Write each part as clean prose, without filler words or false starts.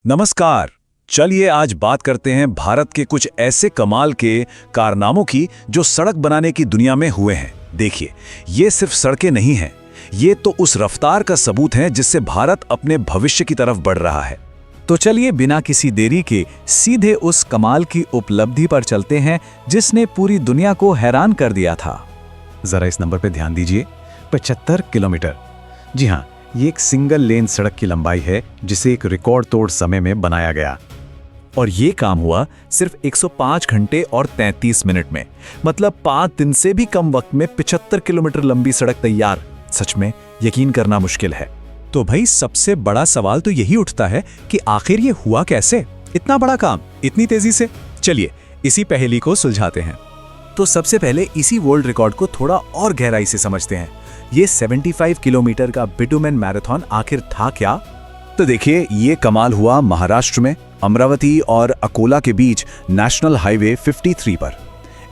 नमस्कार। चलिए आज बात करते हैं भारत के कुछ ऐसे कमाल के कारनामों की जो सड़क बनाने की दुनिया में हुए हैं। देखिए, ये सिर्फ सड़कें नहीं हैं, ये तो उस रफ्तार का सबूत है जिससे भारत अपने भविष्य की तरफ बढ़ रहा है। तो चलिए बिना किसी देरी के सीधे उस कमाल की उपलब्धि पर चलते हैं जिसने पूरी दुनिया को हैरान कर दिया था। जरा इस नंबर पे ध्यान दीजिए, 75 किलोमीटर। जी हाँ, ये एक सिंगल लेन सड़क की लंबाई है जिसे एक रिकॉर्ड तोड़ समय में बनाया गया। और ये काम हुआ सिर्फ 105 घंटे और 33 मिनट में, मतलब 5 दिन से भी कम वक्त में 75 किलोमीटर लंबी सड़क तैयार। सच में यकीन करना मुश्किल है। तो भाई सबसे बड़ा सवाल तो यही उठता है कि आखिर ये हुआ कैसे, इतना बड़ा काम इतनी तेजी से। चलिए इसी पहेली को सुलझाते हैं। तो सबसे पहले इसी वर्ल्ड रिकॉर्ड को थोड़ा और गहराई से समझते हैं। ये 75 किलोमीटर का बिटुमेन मैराथन आखिर था क्या? तो देखिए, ये कमाल हुआ महाराष्ट्र में अमरावती और अकोला के बीच नेशनल हाईवे 53 पर।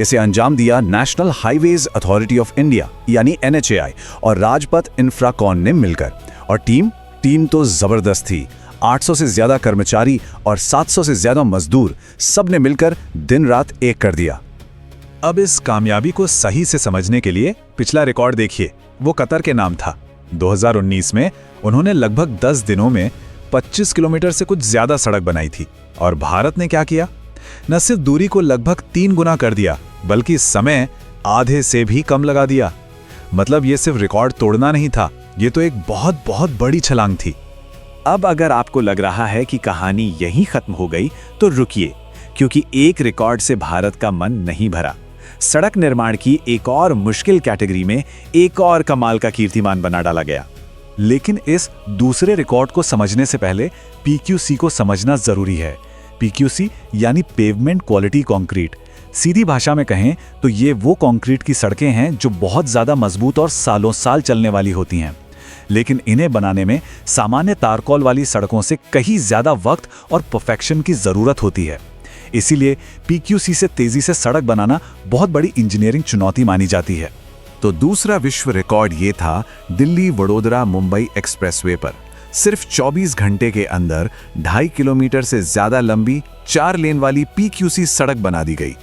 इसे अंजाम दिया national highways authority of India यानी NHAI और राजपथ इंफ्राकॉन ने मिलकर। और टीम तो जबरदस्त थी। 800 से ज्यादा कर्मचारी और 700 से ज्यादा मजदूर, सब ने मिलकर दिन रात एक कर दिया। अब इस कामयाबी को सही से समझने के लिए पिछला रिकॉर्ड देखिए। वो कतर के नाम था। 2019 में उन्होंने लगभग 10 दिनों में 25 किलोमीटर से कुछ ज्यादा सड़क बनाई थी। और भारत ने क्या किया? न सिर्फ दूरी को लगभग 3 गुना कर दिया, बल्कि समय आधे से भी कम लगा दिया। मतलब ये सिर्फ रिकॉर्ड तोड़ना नहीं था, ये तो एक बहुत बहुत बड़ी छलांग थी। अब अगर आपको लग रहा है कि कहानी यहीं खत्म हो गई, तो रुकिए, क्योंकि एक रिकॉर्ड से भारत का मन नहीं भरा। सड़क निर्माण की एक और मुश्किल कैटेगरी में एक और कमाल का कीर्तिमान बना डाला गया। लेकिन इस दूसरे रिकॉर्ड को समझने से पहले PQC को समझना जरूरी है। PQC यानी पेवमेंट क्वालिटी कंक्रीट। सीधी भाषा में कहें तो ये वो कंक्रीट की सड़कें हैं जो बहुत ज्यादा मजबूत और सालों साल चलने वाली होती हैं। लेकिन इन्हें बनाने में सामान्य तारकोल वाली सड़कों से कहीं ज्यादा वक्त और परफेक्शन की जरूरत होती है। इसीलिए PQC से तेजी से सड़क बनाना बहुत बड़ी इंजीनियरिंग चुनौती मानी जाती है। तो दूसरा विश्व रिकॉर्ड ये था दिल्ली वडोदरा मुंबई एक्सप्रेसवे पर। सिर्फ 24 घंटे के अंदर 2.5 किलोमीटर से ज्यादा लंबी 4 लेन वाली PQC सड़क बना दी गई।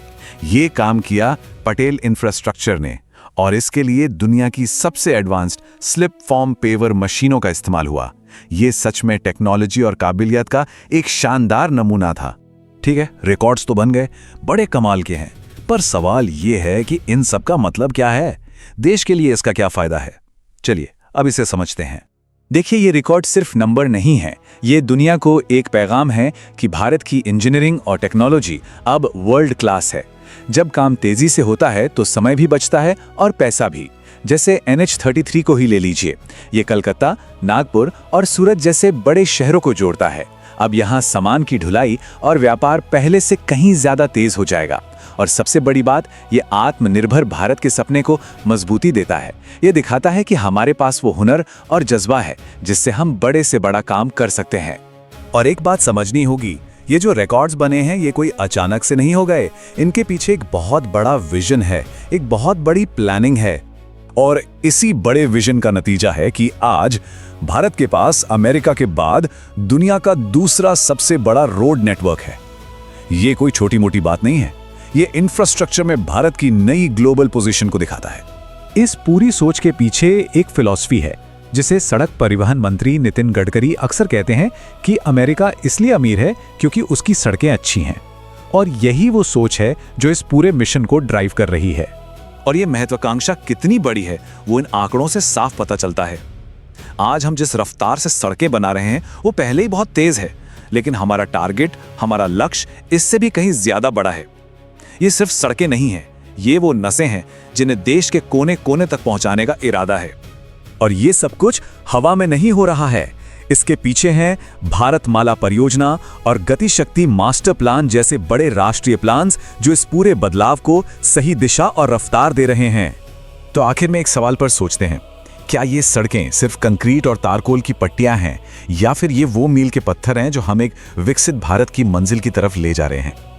ये काम किया पटेल इंफ्रास्ट्रक्चर ने, और इसके लिए दुनिया की सबसे एडवांस्ड स्लिप फॉर्म पेवर मशीनों का इस्तेमाल हुआ। ये सच में टेक्नोलॉजी और काबिलियत का एक शानदार नमूना था। ठीक है, रिकॉर्ड्स तो बन गए, बड़े कमाल के हैं, पर सवाल ये है कि इन सब का मतलब क्या है? देश के लिए इसका क्या फायदा है? चलिए अब इसे समझते हैं। देखिए, ये रिकॉर्ड सिर्फ नंबर नहीं है, ये दुनिया को एक पैगाम है कि भारत की इंजीनियरिंग और टेक्नोलॉजी अब वर्ल्ड क्लास है। जब काम तेजी से होता है तो समय भी बचता है और पैसा भी। जैसे NH33 को ही ले लीजिए, ये कलकत्ता, नागपुर और सूरत जैसे बड़े शहरों को जोड़ता है। अब यहाँ सामान की ढुलाई और व्यापार पहले से कहीं ज्यादा तेज हो जाएगा। और सबसे बड़ी बात, ये आत्मनिर्भर भारत के सपने को मजबूती देता है। ये दिखाता है कि हमारे पास वो हुनर और जज्बा है जिससे हम बड़े से बड़ा काम कर सकते हैं। और एक बात समझनी होगी, ये जो रिकॉर्ड्स बने हैं ये कोई अचानक से नहीं हो गए। इनके पीछे एक बहुत बड़ा विजन है, एक बहुत बड़ी प्लानिंग है। और इसी बड़े विजन का नतीजा है कि आज भारत के पास अमेरिका के बाद दुनिया का दूसरा सबसे बड़ा रोड नेटवर्क है। ये कोई छोटी मोटी बात नहीं है, ये इंफ्रास्ट्रक्चर में भारत की नई ग्लोबल पोजीशन को दिखाता है। इस पूरी सोच के पीछे एक फिलॉसफी है जिसे सड़क परिवहन मंत्री नितिन गडकरी अक्सर कहते हैं कि अमेरिका इसलिए अमीर है क्योंकि उसकी सड़कें अच्छी हैं। और यही वो सोच है जो इस पूरे मिशन को ड्राइव कर रही है। और ये महत्वाकांक्षा कितनी बड़ी है वो इन आंकड़ों से साफ पता चलता है। आज हम जिस रफ्तार से सड़कें बना रहे हैं वो पहले ही बहुत तेज है, लेकिन हमारा टारगेट, हमारा लक्ष्य इससे भी कहीं ज्यादा बड़ा है। ये सिर्फ सड़कें नहीं हैं, ये वो नसें हैं जिन्हें देश के कोने कोने तक पहुंचाने का इरादा है। और ये सब कुछ हवा में नहीं हो रहा है, इसके पीछे हैं भारतमाला परियोजना और गति शक्ति मास्टर प्लान जैसे बड़े राष्ट्रीय प्लान्स जो इस पूरे बदलाव को सही दिशा और रफ्तार दे रहे हैं। तो आखिर में एक सवाल पर सोचते हैं, क्या ये सड़कें सिर्फ कंक्रीट और तारकोल की पट्टियां हैं या फिर ये वो मील के पत्थर हैं जो हम एक विकसित भारत की मंजिल की तरफ ले जा रहे हैं?